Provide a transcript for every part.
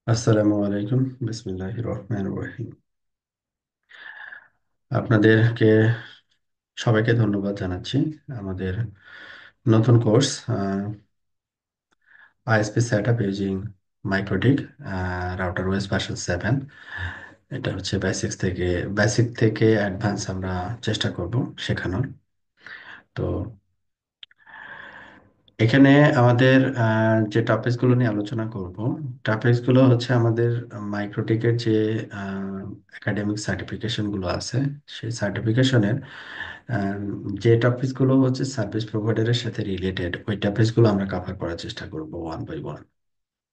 আসসালামু আলাইকুম। বিসমিল্লাহির রহমানির রহিম। আপনাদেরকে সবাইকে ধন্যবাদ জানাচ্ছি। আমাদের নতুন course ISP setup using MikroTik router OS version 7। এটা হচ্ছে বেসিক থেকে অ্যাডভান্স আমরা চেষ্টা করব শেখানোর। তো এখানে আমাদের যে টপিকসগুলো নিয়ে আলোচনা করব, টপিকসগুলো হচ্ছে আমাদের মাইক্রোটিকের যে একাডেমিক সার্টিফিকেশনগুলো আছে, সেই সার্টিফিকেশনের যে টপিকসগুলো হচ্ছে সার্ভিস প্রোভাইডারের সাথে রিলেটেড, ওই টপিকসগুলো আমরা কভার করার চেষ্টা করব ওয়ান বাই ওয়ান।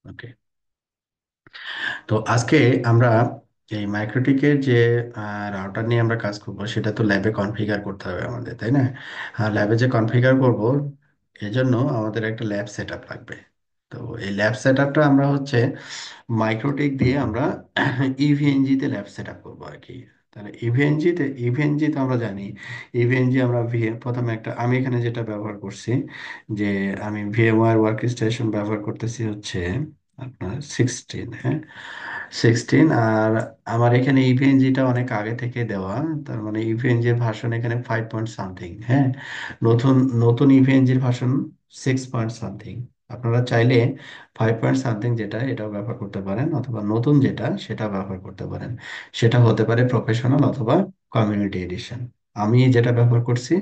ওকে। তো আজকে আমরা এই মাইক্রোটিকের যে রাউটার নিয়ে আমরা কাজ করব, সেটা তো ল্যাবে কনফিগার করতে হবে আমাদের, তাই না? ল্যাবে যে কনফিগার করব, এজন্য আমাদের একটা ল্যাব সেট আপ লাগবে। তো এই ল্যাব সেট আপটা আমরা হচ্ছে মাইক্রোটেক দিয়ে আমরা ইভিএনজি তে ল্যাব সেট আপ করবো আর কি। তাহলে ইভিএনজি তো আমরা জানি। ইভিএনজি আমরা প্রথমে আমি এখানে যেটা ব্যবহার করছি, যে আমি ভিএমওয়ার ওয়ার্ক স্টেশন ব্যবহার করতেছি হচ্ছে আপনার 16। হ্যাঁ, 16। আর আমার এখানে ইভিএনজিটা অনেক আগে থেকে দেওয়া, তার মানে ইভিএনজি এর ভার্সন এখানে 5 পয়েন্ট সামথিং। হ্যাঁ, নতুন নতুন ইভিএনজির ভার্সন 6 পয়েন্ট সামথিং। আপনারা চাইলে 5 পয়েন্ট সামথিং যেটা, এটাও ব্যবহার করতে পারেন, অথবা নতুন যেটা সেটা ব্যবহার করতে পারেন। সেটা হতে পারে প্রফেশনাল অথবা কমিউনিটি এডিশন। আমি যেটা ব্যবহার করছি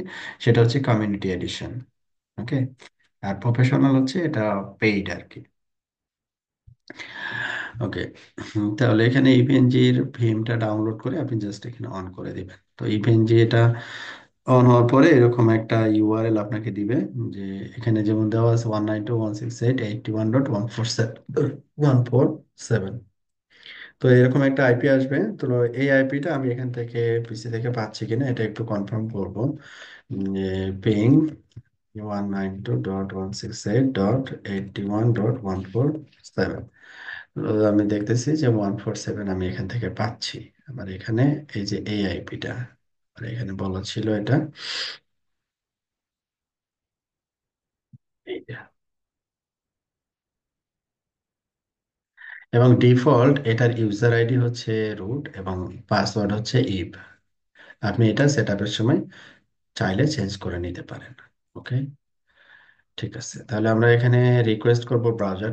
সেটা হচ্ছে কমিউনিটি এডিশন। ওকে। আর প্রফেশনাল হচ্ছে এটা পেইড আর কি। ওকে। তাহলে এখানে ইপিএনজির ভিমটা ডাউনলোড করে আপনি জাস্ট এখানে অন করে দিবেন। তো ইপিএনজি এটা অন হওয়ার পরে এরকম একটা ইউআরএল আপনাকে দিবে, যে এখানে যেমন দেওয়া আছে 192.168.81.147। তো এরকম একটা আইপি আসবে। তো এই আইপিটা আমি এখান থেকে পিসি থেকে পাচ্ছি কিনা এটা একটু কনফার্ম করবো। যে পিং 192.168.81.147। আমি দেখতেছি যে 147 আমি এখান থেকে পাচ্ছি। আমার এখানে এই যে এই আইপিটা, আর এখানে বলা ছিল এটা এইটা। এবং ডিফল্ট এটার ইউজার আইডি হচ্ছে রুট এবং পাসওয়ার্ড হচ্ছে ইভ। আপনি এটা সেট আপের সময় চাইলে চেঞ্জ করে নিতে পারেন। ওকে। ঠিক আছে, তাহলে আমরা এখানে রিকোয়েস্ট করব ব্রাউজার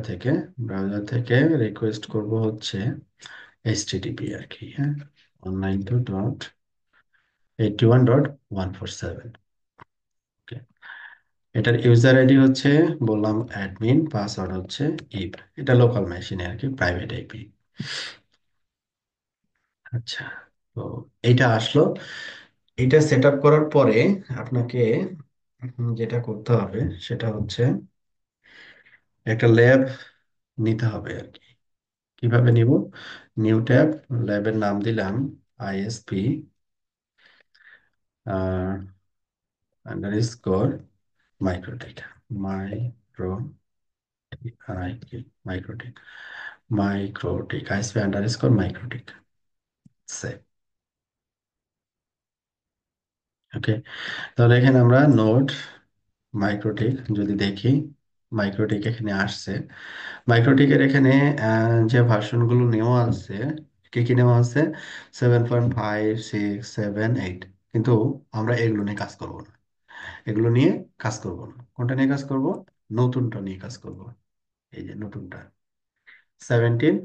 থেকে রিকোয়েস্ট করব হচ্ছে এইচটিটিপি আর কি। হ্যাঁ, 192.81.147। ওকে। এটার ইউজার আইডি হচ্ছে, বললাম, অ্যাডমিন, পাসওয়ার্ড হচ্ছে ইভ। এটা লোকাল মেশিনে আর কি, প্রাইভেট আইপি। আচ্ছা। তো এইটা আসলো। এটা সেট আপ করার পরে আপনাকে যেটা করতে হবে সেটা হচ্ছে একটা ল্যাব নিতে হবে আর কি। কিভাবে নিব? নিউ ট্যাব, ল্যাবের নাম দিলাম ISP underscore MikroTik. MikroTik, MikroTik, ISP underscore MikroTik. Save. Okay. তাহলে এখানে আমরা নোড মাইক্রোটেক যদি দেখি, মাইক্রোটেক এখানে আসছে। মাইক্রোটেকের এখানে যে ভার্সনগুলো নেওয়া আছে, কি কি নেওয়া আছে? 7.5, 6, 7, 8। কিন্তু আমরা এগুলো নিয়ে কাজ করব না। এগুলো নিয়ে কাজ করব না। কোনটা নিয়ে কাজ করব? নতুনটা নিয়ে কাজ করব। এই যে নতুনটা 17,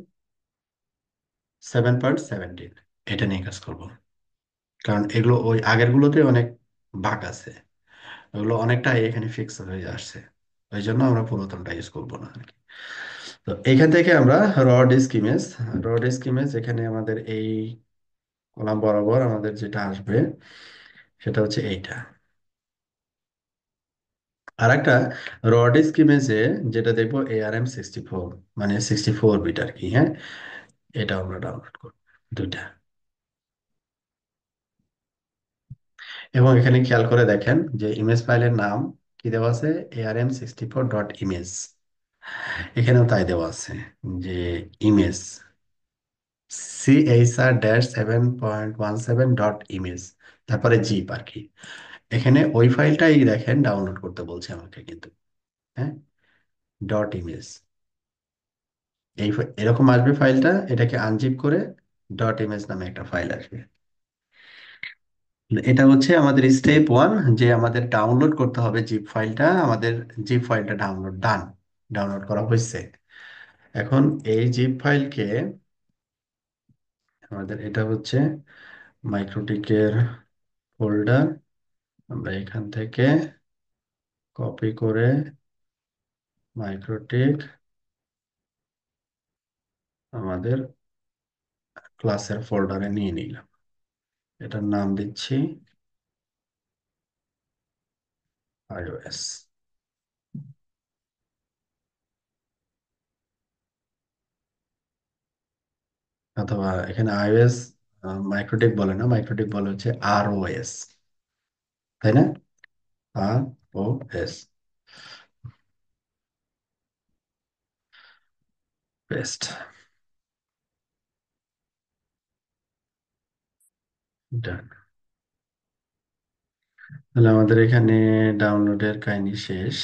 7.17, এটা নিয়ে কাজ করব। কারণ এগুলো ওই আগেরগুলোতে অনেক বাগ আছে, ওগুলো অনেকটাই এখানে ফিক্স হয়ে আসছে। ওই জন্য আমরা পুরাতনটা ইউজ করবো না আর কি। তো এখান থেকে আমরা র ডিস্ক ইমেজ এখানে আমাদের এই কলাম বরাবর আমাদের যেটা আসবে সেটা হচ্ছে এইটা। আর একটা র ডিস্ক ইমেজে যেটা দেখবো ARM64, মানে 64 বিট আর কি। হ্যাঁ, এটা আমরা ডাউনলোড করবো, দুইটা। এবং এখানে খেয়াল করে দেখেন যে ইমেজ ফাইলের নাম কি দেওয়া আছে, ARM64.ইমেজ। এখানেও তাই দেওয়া আছে, যে ইমেজ CHR-7.17 ডট ইমেজ, তারপরে জিপ আর কি। এখানে ওই ফাইলটাই দেখেন ডাউনলোড করতে বলছে আমাকে কিন্তু। হ্যাঁ, ডট ইমেজ। এরকম আসবে ফাইলটা, এটাকে আনজিপ করে ডট ইমেজ নামে একটা ফাইল আসবে। এটা হচ্ছে আমাদের স্টেপ ওয়ান, যে আমাদের ডাউনলোড করতে হবে জিপ ফাইলটা। আমাদের জিপ ফাইলটা ডাউনলোড করা হয়েছে। এখন এই জিপ ফাইলকে আমাদের, এটা হচ্ছে মাইক্রোটিকের ফোল্ডার, আমরা এখান থেকে কপি করে মাইক্রোটিক আমাদের ক্লাসের ফোল্ডারে নিয়ে নিলাম। এটার নাম দিচ্ছি iOS, অথবা এখানে iOS মাইক্রোটিক বলে না, মাইক্রোটিক বলে হচ্ছে ROS, তাই না? ROS, পেস্ট, ডান। তাহলে আমাদের এখানে ডাউনলোডের কাহিনী শেষ।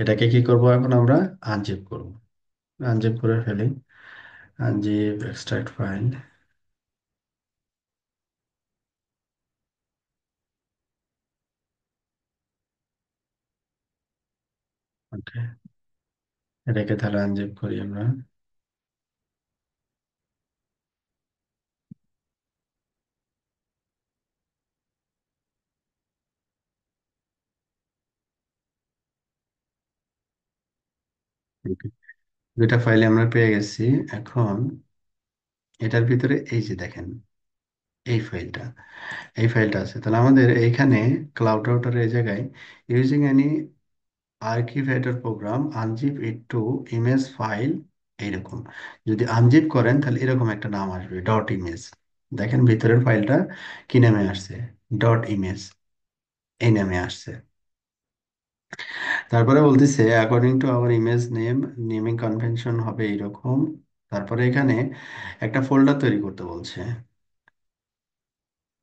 এটাকে কি করব এখন আমরা? আনজিপ করব। আনজিপ করে ফেলি। Unzip extract file. ওকে, এটাকে তাহলে আনজিপ করি আমরা। Okay, দুইটা ফাইলে আমরা পেয়ে গেছি। এখন এটার ভিতরে এই যে দেখেন, এই ফাইলটা, এই ফাইলটা আছে। তাহলে আমাদের এইখানে ক্লাউড রাউটার এই জায়গায় ইউজিং এনি আর্কিভেটর প্রোগ্রাম আনজিপ ইট টু ইমেজ ফাইল, এইরকম যদি আনজিপ করেন তাহলে এরকম একটা নাম আসবে, ডট ইমেজ। দেখেন ভিতরের ফাইলটা কি নামে আসছে? ডট ইমেজ, এই নামে আসছে। তারপরে বলতেছে according to our image name, naming convention হবে এইরকম। তারপরে এখানে একটা ফোল্ডার তৈরি করতে বলছে।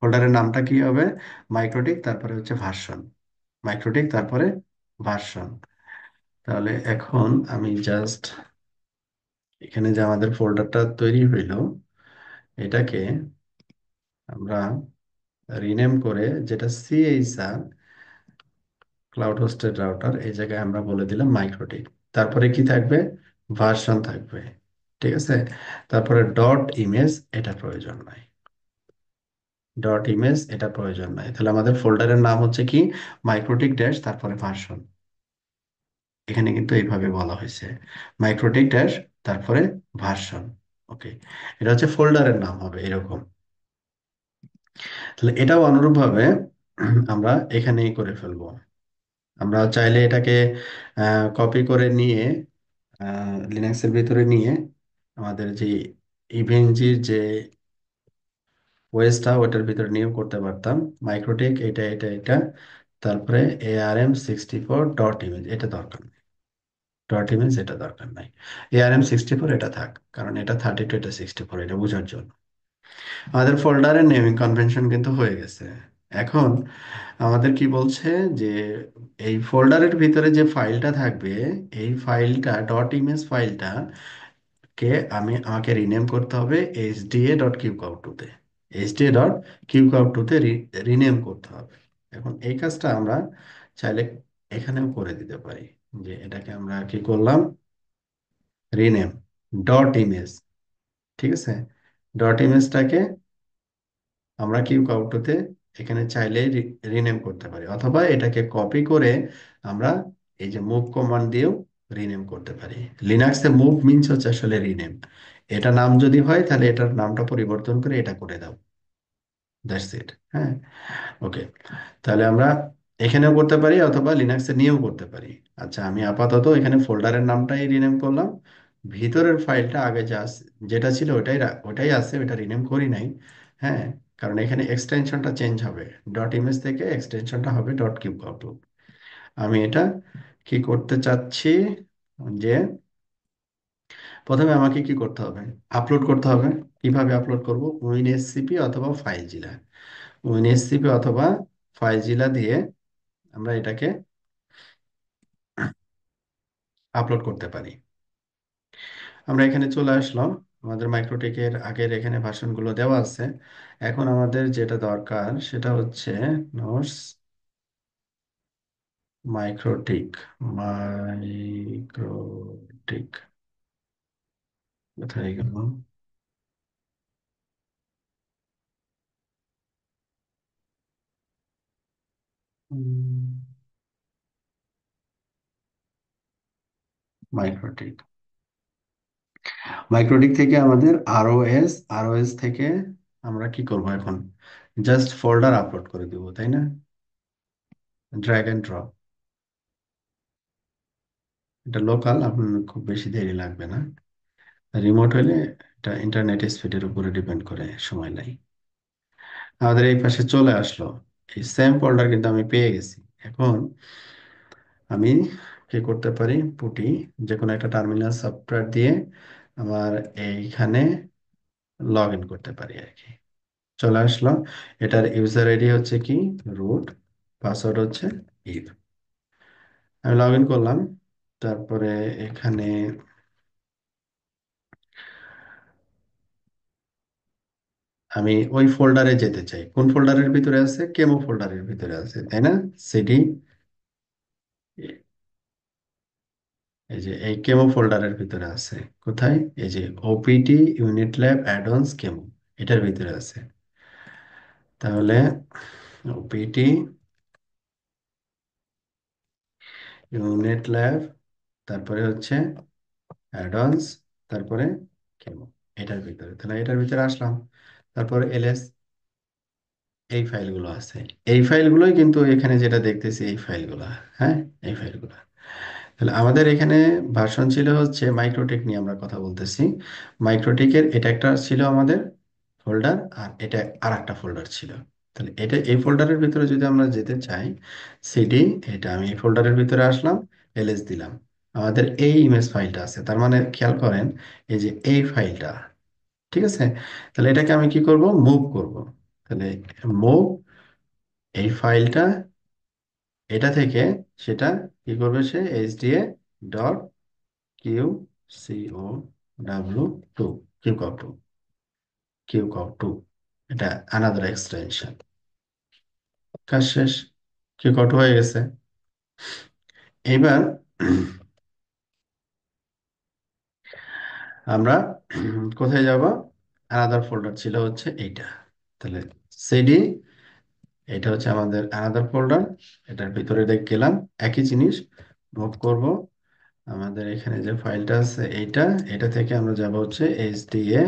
ফোল্ডারের নামটা কি হবে? মাইক্রোটিক, তারপরে হচ্ছে ভার্সন। মাইক্রোটিক তারপরে ভার্সন। তাহলে এখন আমি জাস্ট এখানে যে আমাদের ফোল্ডারটা তৈরি হইলো, এটাকে আমরা রিনেম করে, যেটা সিএইচআর ক্লাউড হোস্টেড রাউটার, এই জায়গায় আমরা বলে দিলাম মাইক্রোটিক। তারপরে কি থাকবে? ভার্সন থাকবে। ঠিক আছে। তারপরে ডট ইমেজ, এটা প্রয়োজন নাই। ডট ইমেজ এটা প্রয়োজন নাই। তাহলে আমাদের ফোল্ডারের নাম হচ্ছে কি? মাইক্রোটিক ড্যাশ তারপরে ভার্সন। এখানে কিন্তু এইভাবে বলা হয়েছে, মাইক্রোটিক ড্যাশ তারপরে ভার্সন। ওকে, এটা হচ্ছে ফোল্ডারের নাম হবে এরকম। তাহলে এটাও অনুরূপভাবে আমরা এখানেই করে ফেলবো। আমরা চাইলে এটাকে কপি করে নিয়ে লিনাক্সের ভিতরে নিয়ে আমাদের যে ইভেন্টজির যে ওয়েসটা, ওটার ভিতরে নিয়েও করতে পারতাম। মাইক্রোটেক এটা এটা এটা, তারপরে ARM64 ডট ইমেজ, এটা দরকার নেই। ডট ইমেজ এটা দরকার নাই। ARM64 এটা থাক, কারণ এটা 32, এটা 64, এটা বোঝার জন্য। আমাদের ফোল্ডারের নেমিং কনভেনশন কিন্তু হয়ে গেছে। এখন আমাদের কি বলছে, যে এই ফোল্ডারের ভিতরে যে ফাইলটা থাকবে, এই ফাইলটা ডট ইমেজ ফাইলটা কে আমাকে রিনেম করতে হবে HDA.QCOW2 তে। HDA.QCOW2 তে রিনেম করতে হবে। এখন এই কাজটা আমরা চাইলে এখানেও করে দিতে পারি। যে এটাকে আমরা কি করলাম? Rename dot image. ঠিক আছে, ডট ইমেজটাকে আমরা কিউকাউটোতে এখানে চাইলে রিনেম করতে পারি, অথবা এটাকে কপি করে আমরা এই যে মুভ কমান্ড দিয়েও রিনেম করতে পারি। লিনাক্সে মুভ মিনস হচ্ছে আসলে রিনেম। এটা নাম যদি হয় তাহলে এটার নামটা পরিবর্তন করে এটা করে দাও, দ্যাটস ইট। হ্যাঁ, ওকে। তাহলে আমরা এখানেও করতে পারি অথবা লিনাক্সে নিয়েও করতে পারি। আচ্ছা, আমি আপাতত এখানে ফোল্ডারের নামটাই রিনেম করলাম। ভিতরের ফাইলটা আগে যেটা ছিল ওটাই আছে, ওটা রিনেম করি নাই। হ্যাঁ, কারণ এখানে এক্সটেনশনটা চেঞ্জ হবে। ডট ইমেজ থেকে এক্সটেনশনটা হবে ডট কিউব। আমি এটা কি করতে চাচ্ছি, যে প্রথমে আমাকে কি করতে হবে? আপলোড করতে হবে। কিভাবে আপলোড করব? উইনএসসিপি অথবা ফাইলজিলা। উইনএসসিপি অথবা ফাইলজিলা দিয়ে আমরা এটাকে আপলোড করতে পারি। আমরা এখানে চলে আসলাম। আমাদের মাইক্রোটেকের আগের এখানে ভার্সনগুলো দেওয়া আছে। এখন আমাদের যেটা দরকার সেটা হচ্ছে নোটস মাইক্রোটিক। মাইক্রোটিক কোথায় গেল? মাইক্রোটিক, মাইক্রোটিক থেকে আমাদের আরওএস থেকে আমরা কি করব এখন? জাস্ট ফোল্ডার আপলোড করে দিব, তাই না? Drag and drop. এটা লোকাল, আপনার খুব বেশি দেরি লাগবে না। রিমোট হলে এটা ইন্টারনেট স্পিডের উপরে ডিপেন্ড করে, সময় নাই। আমাদের এই পাশে চলে আসলো। এই সেম ফোল্ডার কিন্তু আমি পেয়ে গেছি। এখন আমি কি করতে পারি? পুটি যে কোনো একটা টার্মিনাল সফটওয়্যার দিয়ে আমার এইখানে লগ ইন করতে পারি আর কি। চলে আসলো। এটার ইউজার আইডি হচ্ছে কি রুট, পাসওয়ার্ড হচ্ছে ইভ। আমি লগ ইন করলাম। তারপরে এখানে আমি ওই ফোল্ডারে যেতে চাই। কোন ফোল্ডারের ভিতরে আছে? কেমো ফোল্ডারের ভিতরে আছে, তাই না? সিডি, এই যে এই কেমো ফোল্ডারের ভিতরে আছে। কোথায়? এই যে OPT unit lab add-ons chemo, এটার ভিতরে আছে। তাহলে ওপিটি ইউনিট ল্যাব, তারপরে হচ্ছে অ্যাডঅনস, তারপরে কেমো, এটার ভিতরে। তাহলে এটার ভিতরে আসলাম। তারপরে এলএস, এই ফাইলগুলো আছে। এই ফাইলগুলোই কিন্তু এখানে যেটা দেখতেছি এই ফাইলগুলো। হ্যাঁ, এই ফাইলগুলো। তাহলে আমাদের এখানে ভার্সন ছিল হচ্ছে মাইক্রোটেক নিয়ে আমরা কথা বলতেছি। মাইক্রোটেকের এটা একটা ছিল আমাদের ফোল্ডার, আর এটা আর একটা ফোল্ডার ছিল। তাহলে এটা এই ফোল্ডারের ভিতরে যদি আমরা যেতে চাই, সিডি, এটা আমি এই ফোল্ডারের ভিতরে আসলাম, এলএস দিলাম। আমাদের এই ইমেজ ফাইলটা আছে, তার মানে খেয়াল করেন এই যে এই ফাইলটা। ঠিক আছে? তাহলে এটাকে আমি কি করব? মুভ করব। তাহলে মুভ এই ফাইলটা, এটা থেকে সেটা কি করবে? সে HDA dot Q CO W two, qcow two, qcow two, এটা আনাদার এক্সটেনশন। কাজ শেষ, কিউকপ টু হয়ে গেছে। এবার আমরা কোথায় যাব? আনাদার ফোল্ডার ছিল হচ্ছে এইটা। তাহলে সিডি, এটা হচ্ছে আমাদের আনাদার ফোল্ডার, এটার ভিতরে গেলাম। একই জিনিস মুভ করব। আমাদের এখানে যে ফাইলটা আছে এইটা, এটা থেকে আমরা যাব হচ্ছে HDA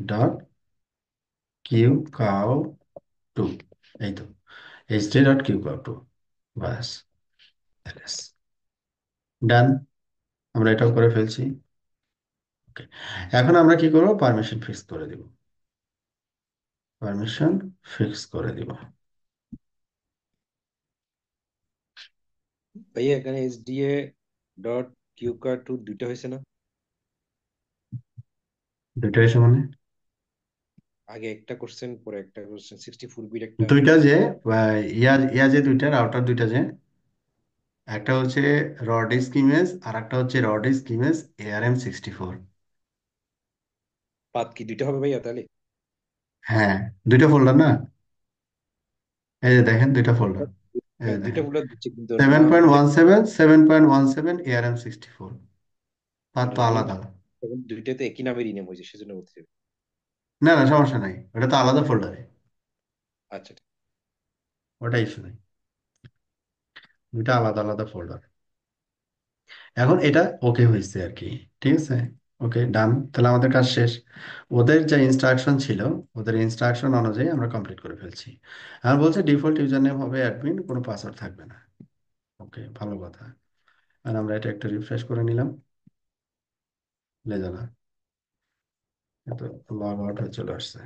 dot Q cow two, এই তো HDA dot Q cow two, বাস, ডান। আমরা এটাও করে ফেলছি। ওকে, এখন আমরা কি করব? পারমিশন ফিক্স করে দিব। পারমিশন ফিক্স করে দিব। ভাইয়া এখানে এসডিএ ডট কিউকার টু দুইটা হয়েছে না? দুইটা এসে মানে? আগে একটা করছেন পরে একটা করছেন 64 বিট একটা। দুইটা যে ইয়া ইয়া যে দুইটা রাউটার দুইটা যে, একটা হচ্ছে রড স্কিমেজ আর একটা হচ্ছে রড স্কিমেজ ARM64। পাত কি দুইটা হবে ভাইয়া তাহলে? হ্যাঁ, দুইটা ফোল্ডার না? এই যে দেখেন দুইটা ফোল্ডার। এই যে দুইটা দেখেন বলে দিচ্ছে কিন্তু সেভেন নাম পয়েন্ট দুইটা। ওয়ান সেভেন 7.17 ARM64, পাত না তো আমি আলাদা। তখন দুইটাতে একই নামের রিনেম হয়েছে সেজন্য বলছি। না না, সমস্যা নাই, ওটা তো আলাদা ফোল্ডারে। আচ্ছা ঠিক। ওটা ইস্যু নাই, দুইটা আলাদা আলাদা ফোল্ডার। এখন এটা ওকে হয়েছে আর কি। ঠিক আছে, ওকে ডান। তাহলে আমাদের কাজ শেষ। ওদের যে ইনস্ট্রাকশন ছিল, ওদের ইনস্ট্রাকশন অনুযায়ী আমরা কমপ্লিট করে ফেলছি। আর বলছে ডিফল্ট ইউজার নেম হবে অ্যাডমিন, কোনো পাসওয়ার্ড থাকবে না। ওকে, ভালো কথা। আর আমরা এটা একটু রিফ্রেশ করে নিলাম। লেজালা, তো লগ আউট হয়ে চলে আসছে।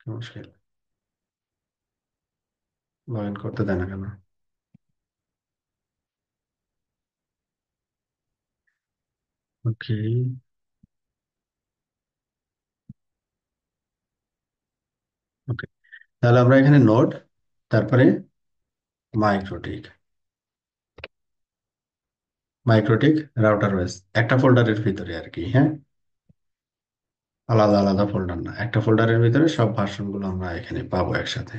কি মুশকিল, লগ ইন করতে দেয় না কেন? ওকে, ওকে। তাহলে আমরা এখানে নোড, তারপরে মাইক্রোটিক। মাইক্রোটিক রাউটার ওএস একটা ফোল্ডারের ভিতরে আর কি, হ্যাঁ, আলাদা আলাদা ফোল্ডার না, একটা ফোল্ডারের ভিতরে সব ভার্সন গুলো আমরা এখানে পাবো একসাথে।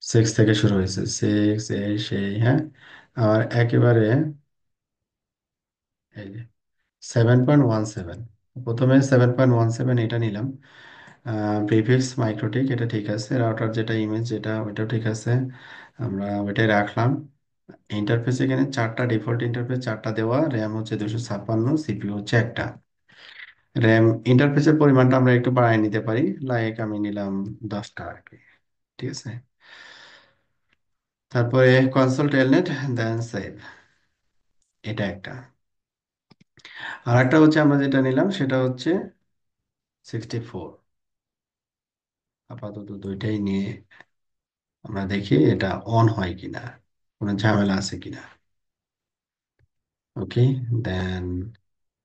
6 থেকে শুরু হয়েছে, 6 এই সেই, হ্যাঁ। আর একেবারে এই যে 7.17, প্রথমে 7.17 এটা নিলাম। প্রিফিক্স মাইক্রোটিক এটা ঠিক আছে, রাউটার যেটা ইমেজ যেটা ওইটাও ঠিক আছে, আমরা ওইটাই রাখলাম। ইন্টারফেস এখানে চারটা, ডিফল্ট ইন্টারফেস চারটা দেওয়া, র্যাম হচ্ছে 256, সিপিইউ হচ্ছে একটা। র্যাম ইন্টারফেসের পরিমাণটা আমরা একটু বাড়ায় নিতে পারি, লাইক আমি নিলাম 10টা আর কি, ঠিক আছে। তারপরে কনসোল টেলনেট, দেন সেভ, এটা একটা। আর একটা হচ্ছে আমরা যেটা নিলাম সেটা হচ্ছে 64। আপাতত দুইটাই নিয়ে আমরা দেখি এটা অন হয় কিনা, কোনো ঝামেলা আছে কিনা। ওকে, দেন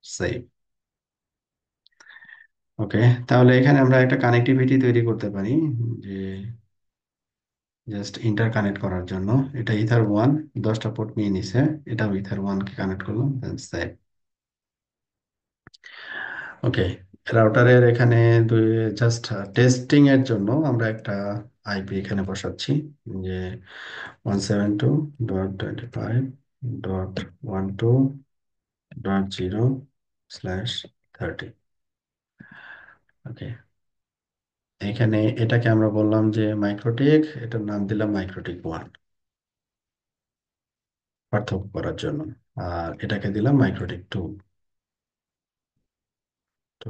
সেভ। ওকে, তাহলে এখানে আমরা একটা কানেক্টিভিটি তৈরি করতে পারি, যে জাস্ট ইন্টার কানেক্ট করার জন্য। এটা ইথার 1, 10টা পোর্ট নিয়ে নিছে, এটাও ইথার 1 কে কানেক্ট করলাম, দেন সেভ। ওকে, রাউটারের এখানে দুই, জাস্ট টেস্টিং এর জন্য আমরা একটা আইপি এখানে বসাচ্ছি, যে 172.25.12.0/30। ওকে, এখানে এটাকে আমরা বললাম যে মাইক্রোটেক, এটার নাম দিলাম মাইক্রোটেক 1 পার্থক্য করার জন্য। আর এটাকে দিলাম মাইক্রোটেক 2। তো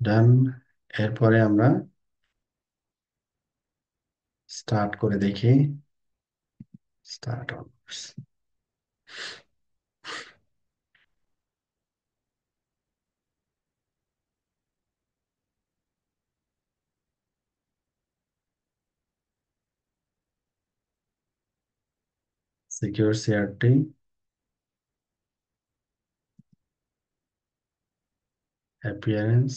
ডান। এরপরে আমরা স্টার্ট করে দেখি, start on. Secure CRT, appearance,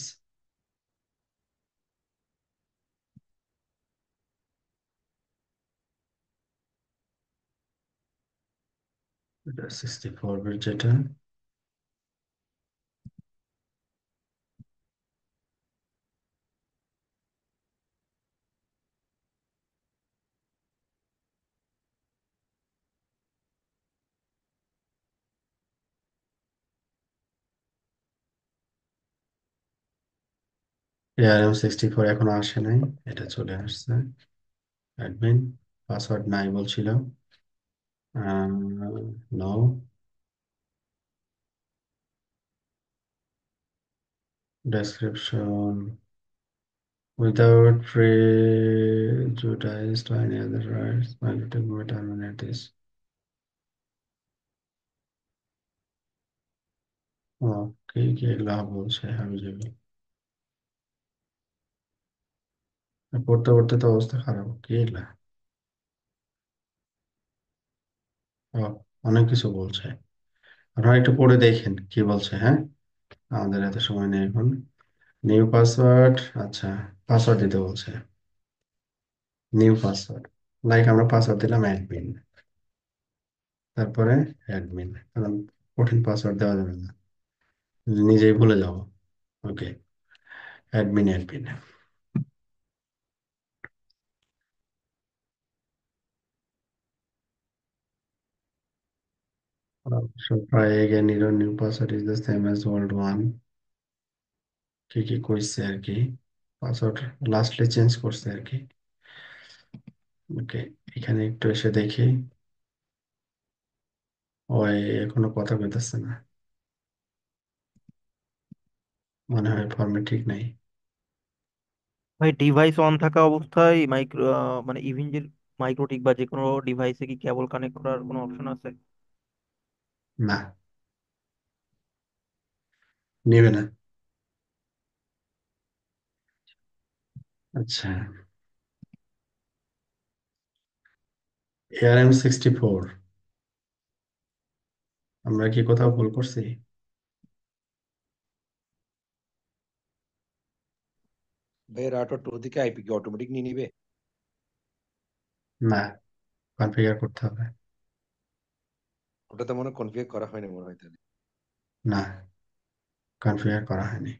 এটা 64 বিট যেটা, ARM64 এখনো আসে নাই, এটা চলে আসছে। অ্যাডমিন, পাসওয়ার্ড নাই বলছিল, no, description, without prejudice to any other rights, Microtek may terminate this. ও, কি কি এগুলা বলছে আমি যাবি, পড়তে পড়তে তো অবস্থা খারাপ, কি এগুলা। ও, অনেক কিছু বলছে, আপনারা একটু পড়ে দেখেন কি বলছে, হ্যাঁ। আমাদের এত সময় নেই এখন। নিউ পাসওয়ার্ড, আচ্ছা, পাসওয়ার্ড দিতে বলছে, নিউ পাসওয়ার্ড, লাইক আমরা পাসওয়ার্ড দিলাম অ্যাডমিন, তারপরে অ্যাডমিন, কারণ কঠিন পাসওয়ার্ড দেওয়া যাবে না, নিজেই ভুলে যাবো। Okay, admin admin, so try again, your new password is the same as old one, কি কি কইছে আর কি, পাসওয়ার্ড লাস্টলি চেঞ্জ করছে আর কি। ওকে, এখানে একটু এসে দেখি, ওই এখনো কথা কইতেছে না, মনে হয় ফর্মে ঠিক নাই। ভাই ডিভাইস অন থাকা অবস্থায় মাইক্রো মানে ইভিনজির মাইক্রোটিক বা যে কোনো ডিভাইসে কি কেবল কানেক্ট করার কোনো অপশন আছে? না, নিবে না। আচ্ছা, ARM64, আমরা কি কোথাও ভুল করছি? ভাই রাউটার 2 থেকে আইপি কি অটোমেটিক নিয়ে নিবে? না, কনফিগার করতে হবে। ওটা তো মনে কনফিগার করা হয়নি মনে হয় তাহলে। না, কনফিগার করা হয়নি।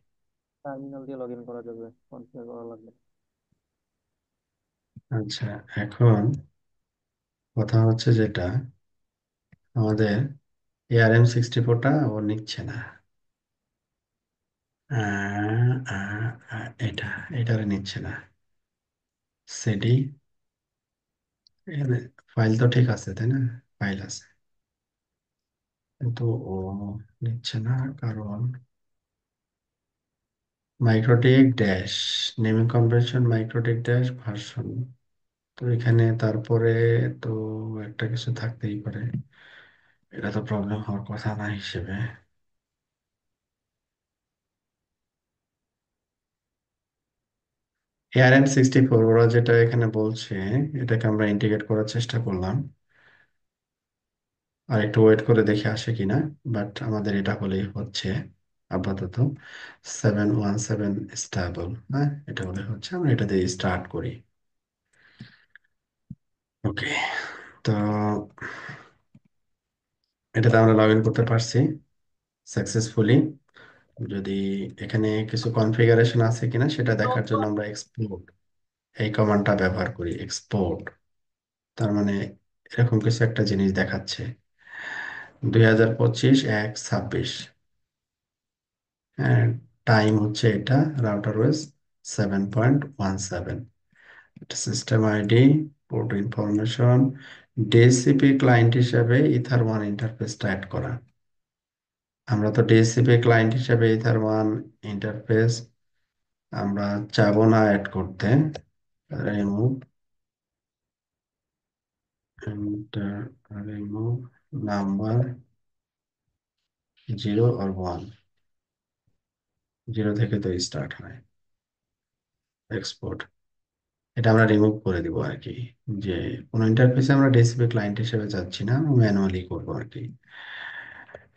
টার্মিনাল দিয়ে লগ ইন করা যাবে, কনফিগার করা লাগবে। আচ্ছা, এখন কথা হচ্ছে যেটা, আমাদের ARM64টা ও নিচ্ছে না। এটা এটারে নিচ্ছে না। সিডি, এখানে ফাইল তো ঠিক আছে তাই না? ফাইল আছে, কিন্তু ও নিচ্ছে না কারণ MikroTik dash naming convention, MikroTik dash version. তো এখানে তারপরে তো একটা কিছু থাকতেই পারে। এটা তো প্রবলেম হওয়ার কথা না হিসেবে। ARM64 ওরা যেটা এখানে বলছে, এটাকে আমরা ইন্টিগ্রেট করার চেষ্টা করলাম, আর একটু ওয়েট করে দেখে আসে কিনা। বাট আমাদের এটা হলেই হচ্ছে আপাতত। 717 স্টেবল, হ্যাঁ, এটা হলে হচ্ছে। আমরা এটা দিয়ে স্টার্ট করি। ওকে, তো এটাতে আমরা লগ ইন করতে পারছি সাকসেসফুলি। যদি এখানে কিছু কনফিগারেশন আছে কিনা সেটা দেখার জন্য আমরা এক্সপোর্ট এই কমান্ডটা ব্যবহার করি। এক্সপোর্ট, তার মানে এরকম কিছু একটা জিনিস দেখাচ্ছে, 2025/1/26। হ্যাঁ, টাইম হচ্ছে এটা, রাউটার ওয়েস 7.17, system ID, port information, DSCP client হিসেবে ইথার1 ইন্টারফেসটা অ্যাড করা। আমরা তো ডিএসসিপি ক্লায়েন্ট হিসেবে ইথার1 ইন্টারফেস আমরা চাবো না অ্যাড করতে। রিমুভ, রিমুভ নাম্বার 0 or 1, 0 থেকে তো স্টার্ট হয়। এক্সপোর্ট, এটা আমরা রিমুভ করে দিব আর কি, যে কোনো ইন্টারফেসে আমরা ডিসিপি ক্লায়েন্ট হিসেবে যাচ্ছি না, ম্যানুয়ালি করবো আর কি।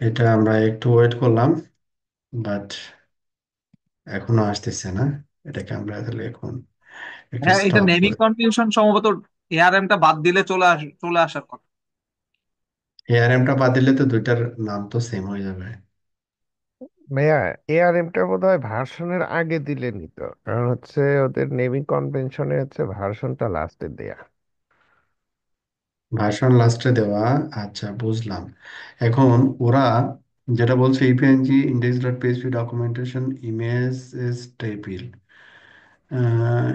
এটা আমরা একটু ওয়েট করলাম, বাট এখনো আসতেছে না। এটাকে আমরা তাহলে এখন একটু হ্যাঁ, এটা স্টপ নেমিং করে, কনফিউশন সম্ভবত এআরএম টা বাদ দিলে চলে আসার কথা। ARM-টা বাদ দিলে তো দুইটার নাম তো সেম হয়ে যাবে। ভাইয়া, এআরএমটা বোধ হয় ভার্সনের আগে দিলে নিত, কারণ হচ্ছে ওদের নেমিং কনভেনশনে হচ্ছে ভার্সনটা লাস্টে দেয়া। ভার্সন লাস্টে দেওয়া, আচ্ছা বুঝলাম। এখন ওরা যেটা বলছে, EPNG index dot PHP documentation image table,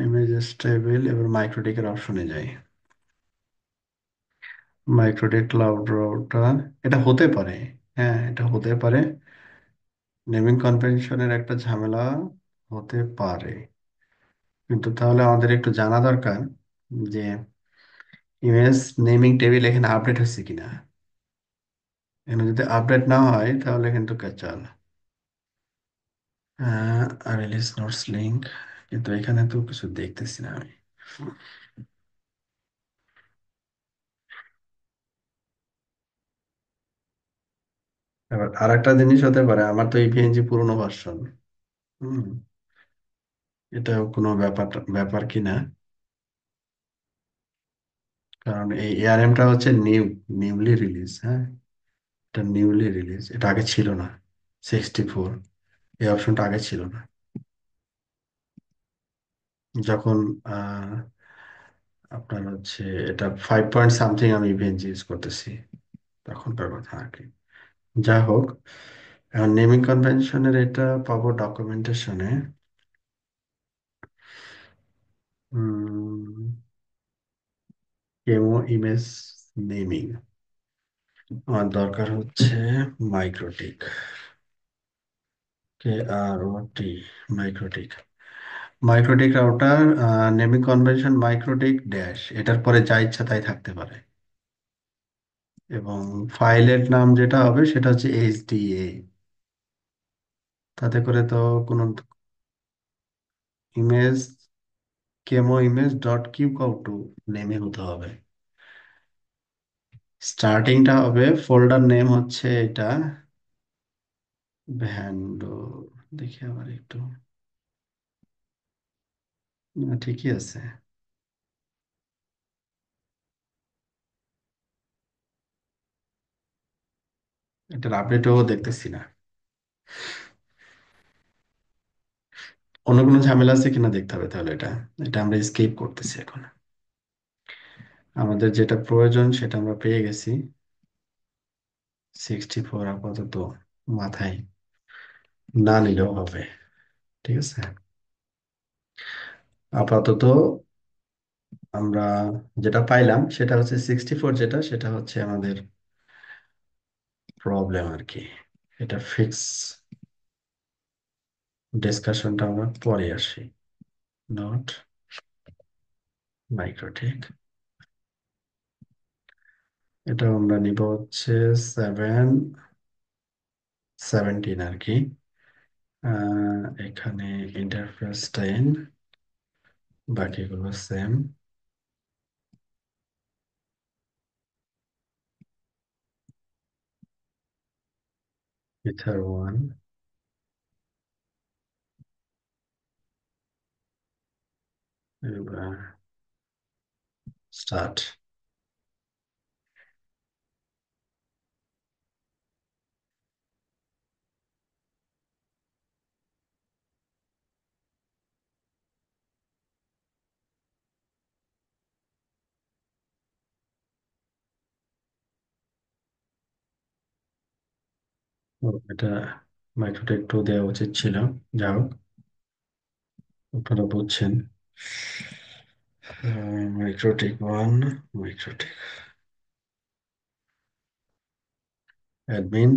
image table, এবার মাইক্রোটিকের অপশনে যাই। মাইক্রোটেক ক্লাউড রাউটার, এটা হতে পারে। হ্যাঁ, এটা হতে পারে, নেমিং কনভেনশনের একটা ঝামেলা হতে পারে। কিন্তু তাহলে আমাদের একটু জানা দরকার যে ইমেজ নেমিং টেবিল এখানে আপডেট হচ্ছে কিনা। এখানে যদি আপডেট না হয় তাহলে কিন্তু ক্যাচাল। রিলিজ নোটস লিঙ্ক, কিন্তু এখানে তো কিছু দেখতেছি না আমি। এবার আর একটা জিনিস হতে পারে, আমার তো ইপিএনজি পুরোনো ভার্সন। হুম, এটাও কোনো ব্যাপার কিনা। কারণ এই এআরএমটা হচ্ছে নিউলি রিলিজ। হ্যাঁ, এটা নিউলি রিলিজ, এটা আগে ছিল না। 64, এই অপশনটা আগে ছিল না। যখন আহ, আপনার হচ্ছে এটা 5 পয়েন্ট সামথিং আমি ইভেন্ট ইউজ করতেছি, তখনকার কথা আর কি। যা হোক, এখন নেমিং কনভেনশনের এটা পাবো ডকুমেন্টেশনে। কেমো ইমেজ নেমিং, আমার দরকার হচ্ছে MikroTik, KROT, MikroTik. MikroTik router naming convention MikroTik dash, এটার পরে যা ইচ্ছা তাই থাকতে পারে। এবং ফাইলের নাম যেটা হবে সেটা হচ্ছে HDA। তাতে করে তো কোনো image, QEMU image dot Q cow two নেমে হতে হবে। স্টার্টিংটা হবে, ফোল্ডার নেম হচ্ছে এটা ভ্যান্ডো, দেখি আবার একটু। না, ঠিকই আছে। এটার আপডেটও দেখতেছি না। অন্য কোনো ঝামেলা আছে কিনা দেখতে হবে তাহলে। এটা এটা আমরা স্কিপ করতেছি এখন। আমাদের যেটা প্রয়োজন সেটা আমরা পেয়ে গেছি। 64 আপাতত মাথায় না নিলেও হবে। ঠিক আছে, আপাতত আমরা যেটা পাইলাম সেটা হচ্ছে 64, যেটা সেটা হচ্ছে আমাদের প্রবলেম আর কি। এটা ফিক্স ডিসকাশনটা আমরা পরে আসি। নট মাইক্রোটেক, এটা আমরা নিব হচ্ছে 717 আর কি। এখানে ইন্টারফেস টাইম, বাকিগুলো সেম। ইথার 1, এবার স্টার্ট। এটা মাইক্রোটেক 2 দেওয়া উচিত ছিল। যা হোক, আপনারা বুঝছেন। MikroTik 1, MikroTik admin,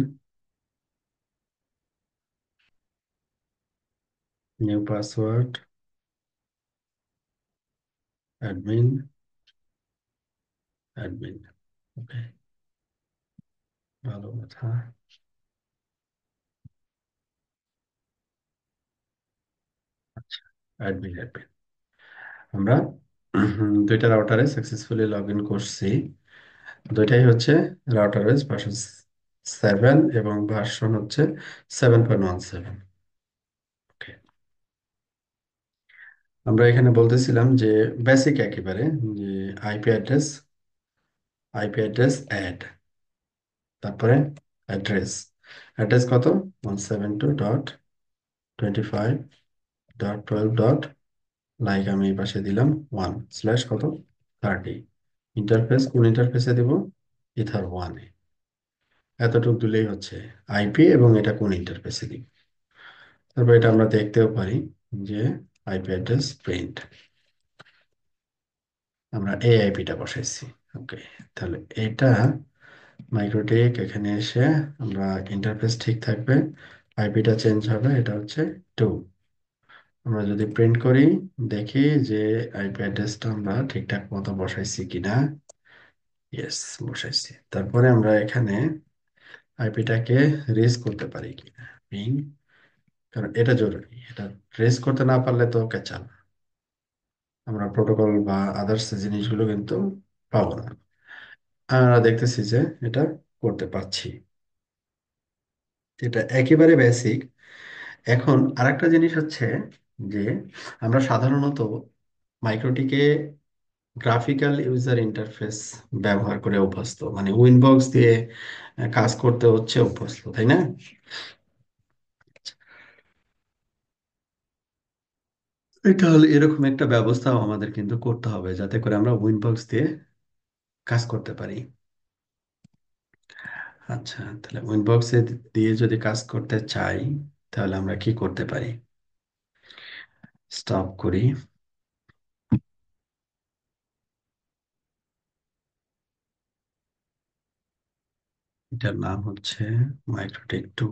new password, admin, admin. Okay, ভালো কথা। আচ্ছা, অ্যাডমিন অ্যাডমিন। আমরা দুইটা রাউটারে সাকসেসফুলি লগ ইন করছি। দুইটাই হচ্ছে রাউটার ওয়েস ভার্সন 7 এবং ভার্সন হচ্ছে 7.17। ওকে, আমরা এখানে বলতেছিলাম যে বেসিক একেবারে, যে IP address, IP address add, তারপরে অ্যাড্রেস, অ্যাড্রেস কত, 172.25.12. লাইক আমি এই পাশে দিলাম 1 কত 30। ইন্টারফেস কোন ইন্টারফেসে দেব, ইথার 1-এ। এতটুকু দিলেই হচ্ছে আইপি, এবং এটা কোন ইন্টারফেসে দিব। তারপর এটা আমরা দেখতেও পারি যে আইপি অ্যাড্রেস প্রিন্ট, আমরা এই আইপিটা বসাইছি। ওকে, তাহলে এটা মাইক্রোটেক এখানে এসে আমরা ইন্টারফেস ঠিক থাকবে, আইপিটা চেঞ্জ হবে, এটা হচ্ছে 2। আমরা যদি প্রিন্ট করি, দেখি যে আইপি অ্যাড্রেসটা আমরা ঠিকঠাক মতো বসাইছি কিনা। ইয়েস, বসাইছি। তারপরে আমরা এখানে আইপিটাকে রেজ করতে পারি কিনা, পিং, কারণ এটা জরুরি। এটা রেজ করতে না পারলে তো ক্যাচাল, আমরা প্রোটোকল বা আদার্স জিনিসগুলো কিন্তু পাবো না। আমরা দেখতেছি যে এটা করতে পারছি। এটা একেবারে বেসিক। এখন আরেকটা জিনিস হচ্ছে যে আমরা সাধারণত মাইক্রোটিকে গ্রাফিক্যাল ইউজার ইন্টারফেস ব্যবহার করে অভ্যস্ত, মানে উইনবক্স দিয়ে কাজ করতে হচ্ছে অভ্যস্ত, তাই না? তাহলে এরকম একটা ব্যবস্থাও আমাদের কিন্তু করতে হবে, যাতে করে আমরা উইনবক্স দিয়ে কাজ করতে পারি। আচ্ছা, তাহলে উইনবক্সে দিয়ে যদি কাজ করতে চাই, তাহলে আমরা কি করতে পারি? স্টপ করি। এটার নাম হচ্ছে মাইক্রোটেক 2,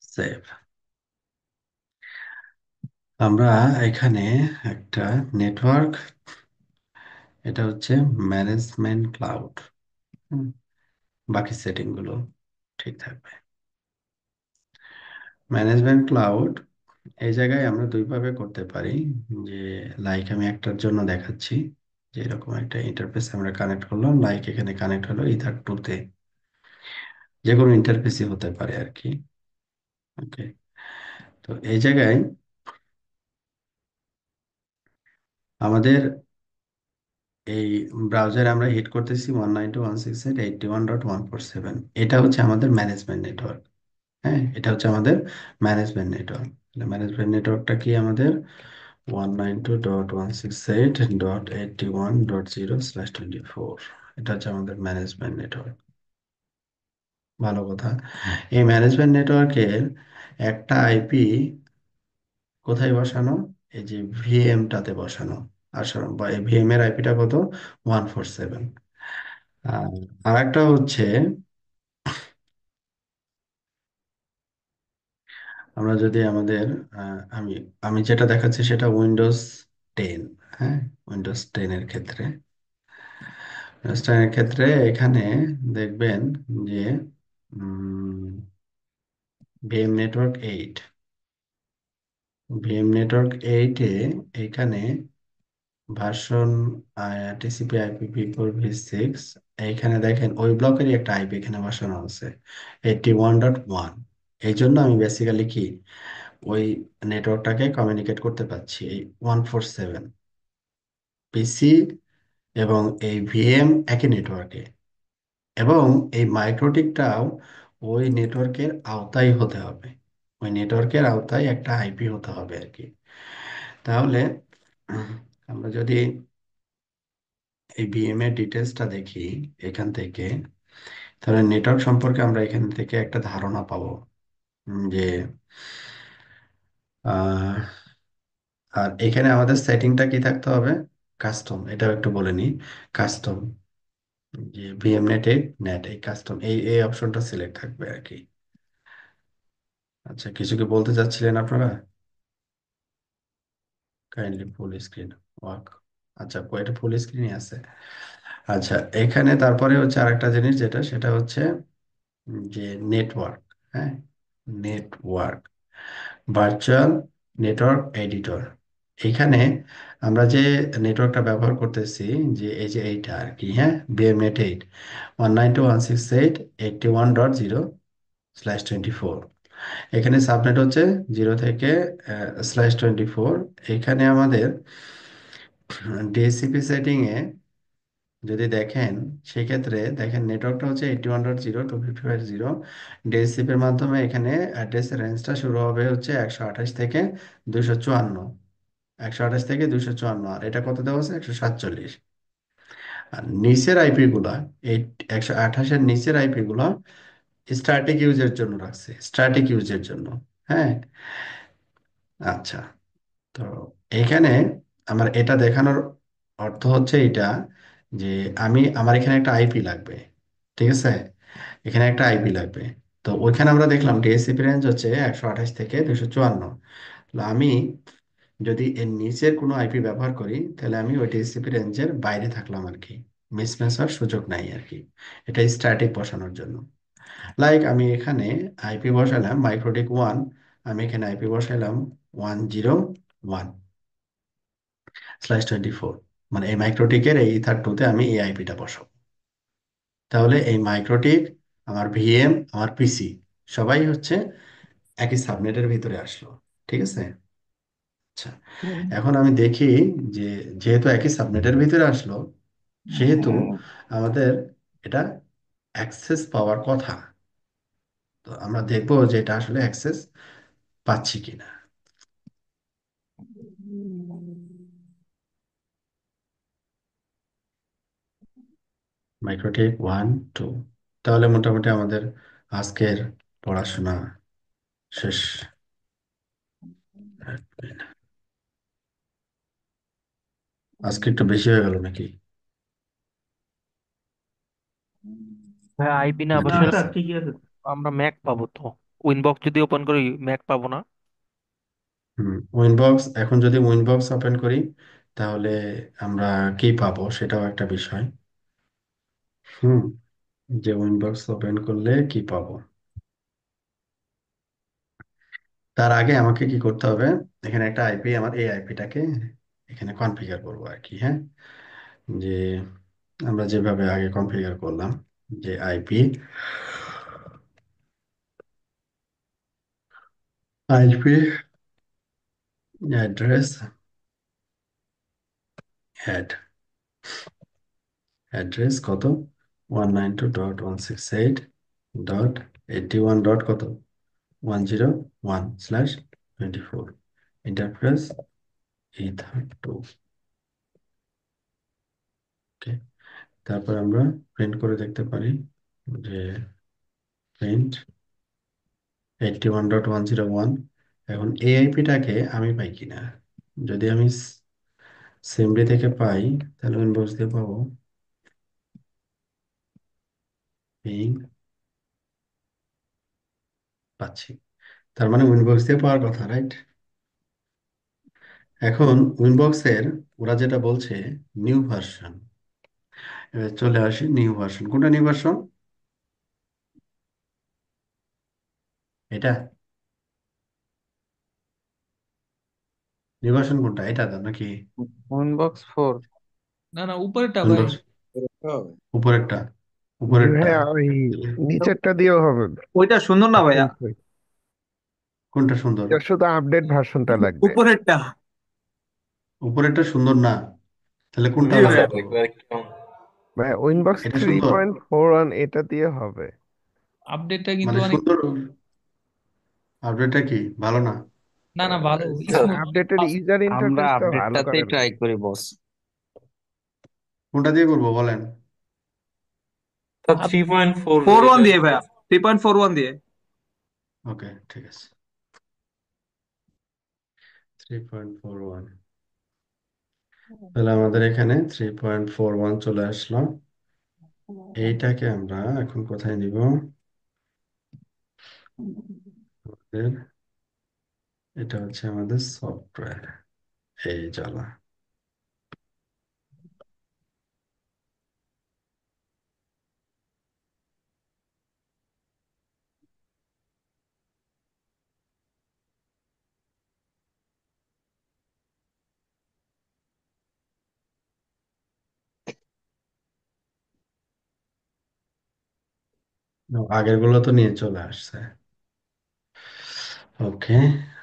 সেভ। আমরা এখানে একটা নেটওয়ার্ক, এটা হচ্ছে ম্যানেজমেন্ট ক্লাউড। বাকি সেটিং গুলো ঠিক থাকবে। ম্যানেজমেন্ট ক্লাউড এই জায়গায় আমরা দুইভাবে করতে পারি। যে লাইক আমি একটার জন্য দেখাচ্ছি, যে এরকম একটা ইন্টারফেস আমরা কানেক্ট করলাম, লাইক এখানে কানেক্ট হলো ইথার 2-তে, যে কোনো ইন্টারফেসই হতে পারে আর কি। ওকে, তো এই জায়গায় আমাদের এই ব্রাউজারে আমরা হিট করতেছি 192.168.81.147, এটা হচ্ছে আমাদের ম্যানেজমেন্ট নেটওয়ার্ক। হ্যাঁ, এটা হচ্ছে আমাদের ম্যানেজমেন্ট নেটওয়ার্ক। ম্যানেজমেন্ট নেটওয়ার্কটা কি আমাদের 192.168.81.0/24, এটা হচ্ছে আমাদের ম্যানেজমেন্ট নেটওয়ার্ক। ভালো কথা। এই ম্যানেজমেন্ট নেটওয়ার্কের একটা আইপি কোথায় বসানো? এই যে ভিএমটাতে বসানো। আসলে বা এই ভিএম এর আইপিটা কত? 147। আর একটা হচ্ছে আমরা যদি আমাদের আমি আমি যেটা দেখাচ্ছি সেটা উইন্ডোজ 10। হ্যাঁ, উইন্ডোজ 10 এর ক্ষেত্রে, উইন্ডোজ 10 এর ক্ষেত্রে এখানে দেখবেন যে ভিএম নেটওয়ার্ক 8, ভিএম নেটওয়ার্ক 8-এ এখানে ভার্সন TCP/IP v4 v6, এইখানে দেখেন ওই ব্লকেরই একটা আইপি এখানে বসানো আছে 81.1। এই জন্য আমি বেসিক্যালি কি ওই নেটওয়ার্কটাকে কমিউনিকেট করতে পারছি এই 147 পিসি এবং এই ভিএম একই নেটওয়ার্কে, এবং এই মাইক্রোটিকটাও ওই নেটওয়ার্কের আওতায় হতে হবে, ওই নেটওয়ার্কের আওতায় একটা আইপি হতে হবে আর কি। তাহলে আমরা যদি এই ভিএম এর ডিটেলসটা দেখি এখান থেকে, তাহলে নেটওয়ার্ক সম্পর্কে আমরা এখান থেকে একটা ধারণা পাবো যে আহ, আর এখানে আমাদের সেটিংটা কি থাকতে হবে? কাস্টম, এটাও একটু বলে নিই। কাস্টম, যে ভিএম নেট নেট এই কাস্টম এই এই অপশনটা সিলেক্ট থাকবে আর কি। আচ্ছা, কিছু কি বলতে চাচ্ছিলেন আপনারা? Kindly full screen work. আচ্ছা, এটা ফুল স্ক্রিনই আছে। আচ্ছা, এখানে তারপরে হচ্ছে আরেকটা জিনিস যেটা, সেটা হচ্ছে যে নেটওয়ার্ক। হ্যাঁ, নেটওয়ার্ক, ভার্চুয়াল নেটওয়ার্ক এডিটর। এখানে আমরা যে নেটওয়ার্কটা ব্যবহার করতেছি, যে এই যে এইটা আর কি, হ্যাঁ, বিএমনেট 8 192.168.81.0/24। এখানে সাবনেট হচ্ছে 0 থেকে /24। এখানে আমাদের ডিএসসিপি সেটিং এ যদি দেখেন, সেক্ষেত্রে দেখেন নেটওয়ার্কটা হচ্ছে 81.0 255.0। ডিএসসিপির মাধ্যমে এখানে অ্যাড্রেসের রেঞ্জটা শুরু হবে হচ্ছে 128 থেকে 254, 128 থেকে 254, আর এটা কত দেওয়া আছে? 147। আর নিচের আইপি গুলা, এই 128-এর নিচের আইপি গুলা স্ট্যাটিক ইউজের জন্য রাখছে, স্ট্যাটিক ইউজের জন্য। হ্যাঁ, আচ্ছা। তো এইখানে আমার এটা দেখানোর অর্থ হচ্ছে এটা, যে আমার এখানে একটা আইপি লাগবে, ঠিক আছে? এখানে একটা আইপি লাগবে। তো ওইখানে আমরা দেখলাম ডিএসসিপি রেঞ্জ হচ্ছে 128 থেকে 254। আমি যদি এর নিচের কোনো আইপি ব্যবহার করি, তাহলে আমি ওই ডিএসসিপি রেঞ্জের বাইরে থাকলাম আর কি, মিসম্যাচ হওয়ার সুযোগ নাই আর কি। এটা স্ট্যাটিক বসানোর জন্য। লাইক আমি এখানে আইপি বসালাম মাইক্রোটিক 1, আমি এখানে আইপি বসালাম 101/24, মানে এই মাইক্রোটিকের এই ইথার 2-তে আমি এই আইপিটা বসাবো। তাহলে এই মাইক্রোটিক, আমার ভিএম, আমার পিসি সবাই হচ্ছে একই সাবনেটের ভিতরে আসলো, ঠিক আছে? আচ্ছা, এখন আমি দেখি যে যেহেতু একই সাবনেটের ভিতরে আসলো, সেহেতু আমাদের এটা অ্যাক্সেস পাওয়ার কথা। তো আমরা দেখবো যে এটা আসলে অ্যাক্সেস পাচ্ছি কিনা। মাইক্রোটেক 1 2, তাহলে মোটামুটি আমাদের আজকের পড়াশোনা শেষ। আজকে একটু বেশি হয়ে গেল নাকি? হ্যাঁ, আইপি না নাকি বসে আমরা ম্যাক পাবো তো। উইনবক্স যদি ওপেন করি ম্যাক পাবো না? উইনবক্স, এখন যদি উইনবক্স ওপেন করি তাহলে আমরা কি পাবো সেটাও একটা বিষয়। হুম, যে উইনবক্স ওপেন করলে কি পাবো, তার আগে আমাকে কি করতে হবে? এখানে একটা আইপি, আমার এই আইপিটাকে এখানে কনফিগার করবো আর কি। হ্যাঁ, যে আমরা যেভাবে আগে কনফিগার করলাম, যে IP IP address add address কত 192.168.81 ডট কত 101/24 ইন্টারফেস ether2 ওকে। তারপর আমরা প্রিন্ট করে দেখতে পারি যে প্রিন্ট 81.101। এখন এআইপিটাকে আমি পাই কিনা, যদি আমি সেমরি থেকে পাই তাহলে ইনবক্স দিয়ে পাবো পিং পাচ্ছি, তার মানে উইনবক্স দিয়ে পাওয়ার কথা, রাইট? এখন উইনবক্সের ওরা যেটা বলছে নিউ ভার্সন, এবার চলে আসি নিউ ভার্সন। কোনটা নিউ ভার্সন? এটা নিউ ভার্সন কোনটা, এটা তো নাকি উইনবক্স 4। না না, উপরেরটা ভাই। উইনবক্স করতে হবে। উপরেরটা? উপরেরটা হ্যাঁ, ওই নিচেরটা দিয়েও হবে। ওইটা সুন্দর না ভাইয়া, কোনটা সুন্দর? এটা শুধু আপডেট ভার্সনটা লাগবে। উপরেরটা। উপরেরটা সুন্দর না, তাহলে কোনটা জি ভালো? ভাইয়া। মানে উইনবক্স এটা থ্রি সুন্দর, পয়েন্ট ফোর ওয়ান এটা দিয়ে হবে। আপডেটটা কিন্তু মানে অনেক। সুন্দর, আপডেটটা কি ভালো না? না না, ভালো, স্মুথ। আপডেটের ইউজার আমরা ইন্টারফেসটা ভালো আপডেটটাতেই করে না। ট্রাই করি বস। কোনটা দিয়ে করবো বলেন? তো 3.4 ফোর ওয়ান যেটা। দিয়ে ভাইয়া, 3.41 দিয়ে। ওকে, ঠিক আছে, 3.41। তাহলে আমাদের এখানে 3.41 চলে আসলো। এইটাকে আমরা এখন কোথায় নিব? আমাদের এটা হচ্ছে আমাদের সফটওয়্যার, এই জ্বালা। আগের গুলো তো নিয়ে চলে আসছে। ওকে,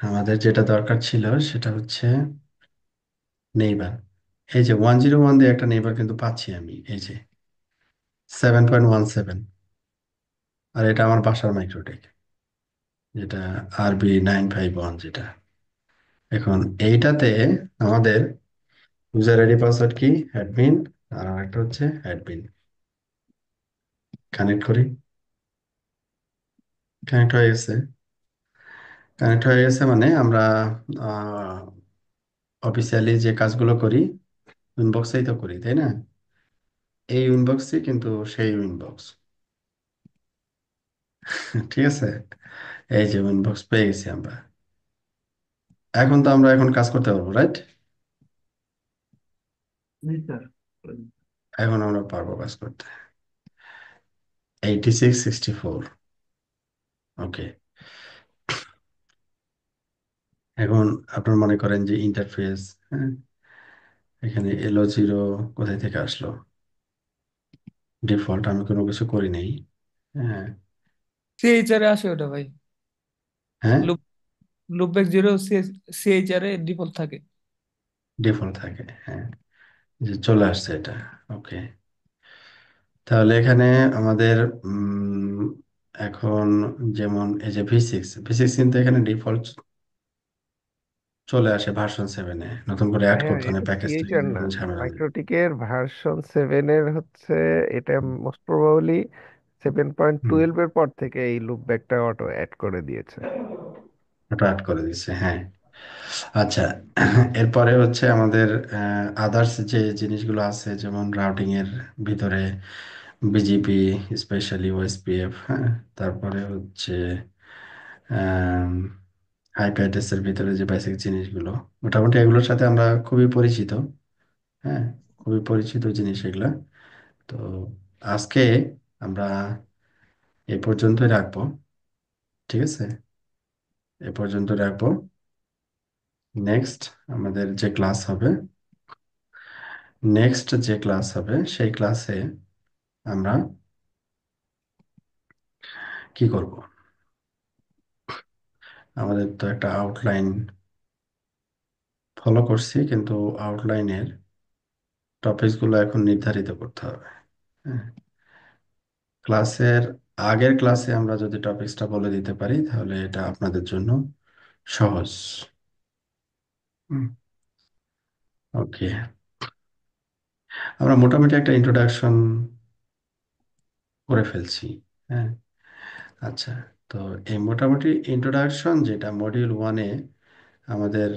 আমাদের যেটা দরকার ছিল সেটা হচ্ছে নেইবার। এই যে 101 দিয়ে একটা নেইবার কিন্তু পাচ্ছি আমি, এই যে 7.17। আর এটা আমার বাসার মাইক্রোটেক, যেটা RB951 যেটা। এখন এইটাতে আমাদের ইউজার আইডি পাসওয়ার্ড কি অ্যাডমিন, আর একটা হচ্ছে অ্যাডমিন। কানেক্ট করি, কানেক্ট হয়ে গেছে। কানেক্ট হয়ে গেছে মানে আমরা অফিসিয়ালি যে কাজগুলো করি ইনবক্সেই তো করি, তাই না? এই ইনবক্সই কিন্তু সেই ইনবক্স। ঠিক আছে, এই যে ইনবক্স পেয়ে গেছি আমরা। এখন তো আমরা এখন কাজ করতে পারবো, রাইট? এখন আমরা পারবো কাজ করতে। 8664। ওকে, এখন আপনার মনে করেন যে ইন্টারফেস, হ্যাঁ, এখানে এলো জিরো কোথায় থেকে আসলো? ডিফল্ট, আমি কোনো কিছু করি নাই। হ্যাঁ, সিএইচআর এ আসে ওটা ভাই। হ্যাঁ, লুপ লুপব্যাক জিরো সিএইচআর এ ডিফল্ট থাকে। ডিফল্ট থাকে, হ্যাঁ, যে চলে আসছে এটা। ওকে, তাহলে এখানে আমাদের এখন যেমন এই যে ভি সিক্স কিন্তু এখানে ডিফল্ট চলে আসে ভার্সন 7-এ, নতুন করে অ্যাড হ্যাঁ, করতে হয় না এটা প্যাকেজটা, সিএইচআর না, কোনো ঝামেলা নেই। মাইক্রোটিকের ভার্সন 7 হচ্ছে। এটা মোস্ট প্রবাবলি 7.12 এর পর থেকে এই লুপ ব্যাকটা অটো অ্যাড করে দিয়েছে। ওটা অ্যাড করে দিচ্ছে, হ্যাঁ। আচ্ছা, এরপরে হচ্ছে আমাদের আদার্স যে জিনিসগুলো আছে, যেমন রাউটিং এর ভিতরে বিজিপি, স্পেশালি ওএসপিএফ, হ্যাঁ, তারপরে হচ্ছে আইপি অ্যাড্রেসের ভিতরে যে বেসিক জিনিসগুলো, মোটামুটি এগুলোর সাথে আমরা খুবই পরিচিত। হ্যাঁ, খুবই পরিচিত জিনিস এগুলা। তো আজকে আমরা এ পর্যন্তই রাখবো, ঠিক আছে? এ পর্যন্ত রাখবো। নেক্সট আমাদের যে ক্লাস হবে, সেই ক্লাসে আমরা কি করব? আমাদের তো একটা আউটলাইন ফলো করছি, কিন্তু আউটলাইনের টপিকস গুলো এখন নির্ধারিত করতে হবে। হ্যাঁ, ক্লাসের আগের ক্লাসে আমরা যদি টপিকসটা বলে দিতে পারি তাহলে এটা আপনাদের জন্য সহজ। ওকে, আমরা মোটামুটি একটা ইন্ট্রোডাকশন করে ফেলছি। হ্যাঁ, আচ্ছা। তো এই মোটামুটি ইন্ট্রোডাকশন যেটা মডিউল ওয়ানে আমাদের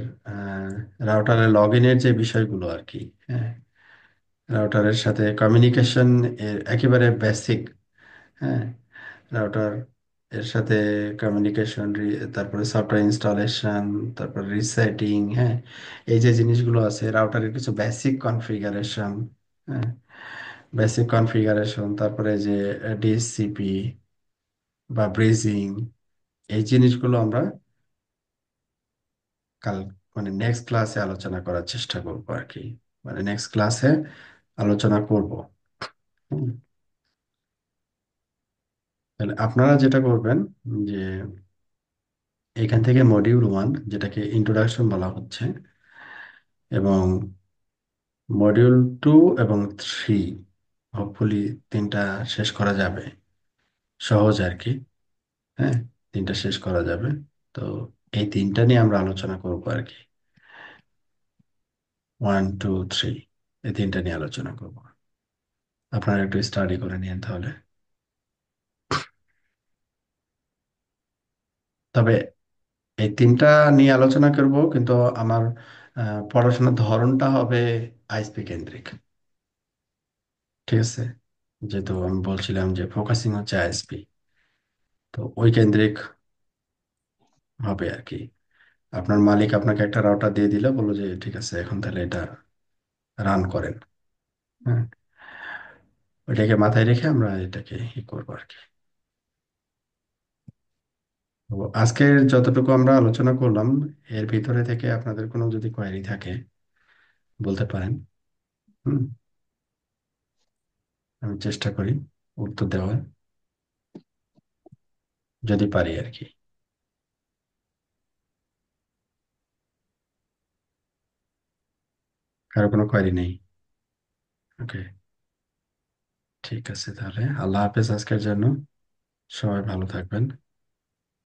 রাউটারের লগ ইনের যে বিষয়গুলো আর কি। হ্যাঁ, রাউটারের সাথে কমিউনিকেশন এর একেবারে বেসিক। হ্যাঁ, রাউটার এর সাথে কমিউনিকেশন, তারপরে সফটওয়্যার ইনস্টলেশন, তারপর রিসেটিং। হ্যাঁ, এই যে জিনিসগুলো আছে রাউটারের কিছু বেসিক কনফিগারেশন। হ্যাঁ, বেসিক কনফিগারেশন, তারপরে যে ডিএসসিপি বা ব্রেজিং, এই জিনিসগুলো আমরা কাল মানে নেক্সট ক্লাসে আলোচনা করার চেষ্টা করবো আর কি। মানে নেক্সট ক্লাসে আলোচনা করব। হুম, তাহলে আপনারা যেটা করবেন যে এখান থেকে মডিউল ওয়ান, যেটাকে ইন্ট্রোডাকশন বলা হচ্ছে, এবং মডিউল টু এবং থ্রি, হোপফুলি তিনটা শেষ করা যাবে, সহজ আর কি। হ্যাঁ, তিনটা শেষ করা যাবে। তো এই তিনটা নিয়ে আমরা আলোচনা করবো আর কি। ওয়ান টু থ্রি, এই তিনটা নিয়ে আলোচনা করব। আপনারা একটু স্টাডি করে নিন তাহলে। তবে এই তিনটা নিয়ে আলোচনা করব, কিন্তু আমার পড়াশোনার ধরনটা হবে আইএসপি কেন্দ্রিক। ঠিক আছে, যেহেতু আমি বলছিলাম যে ফোকাসিং হচ্ছে আইএসপি, তো ওই কেন্দ্রিক হবে আর কি। আপনার মালিক আপনাকে একটা রাউটার দিয়ে দিলে বললো যে ঠিক আছে এখন তাহলে এটা রান করেন। হ্যাঁ, ওইটাকে মাথায় রেখে আমরা এটাকে করবো আর কি। তো আজকের যতটুকু আমরা আলোচনা করলাম, এর ভিতরে থেকে আপনাদের কোনো যদি কোয়েরি থাকে বলতে পারেন। হুম, আমি চেষ্টা করি উত্তর দেওয়ার, যদি পারি আর কি। কারো কোনো কোয়েরি নেই? ওকে, ঠিক আছে, তাহলে আল্লাহ হাফেজ আজকের জন্য। সবাই ভালো থাকবেন।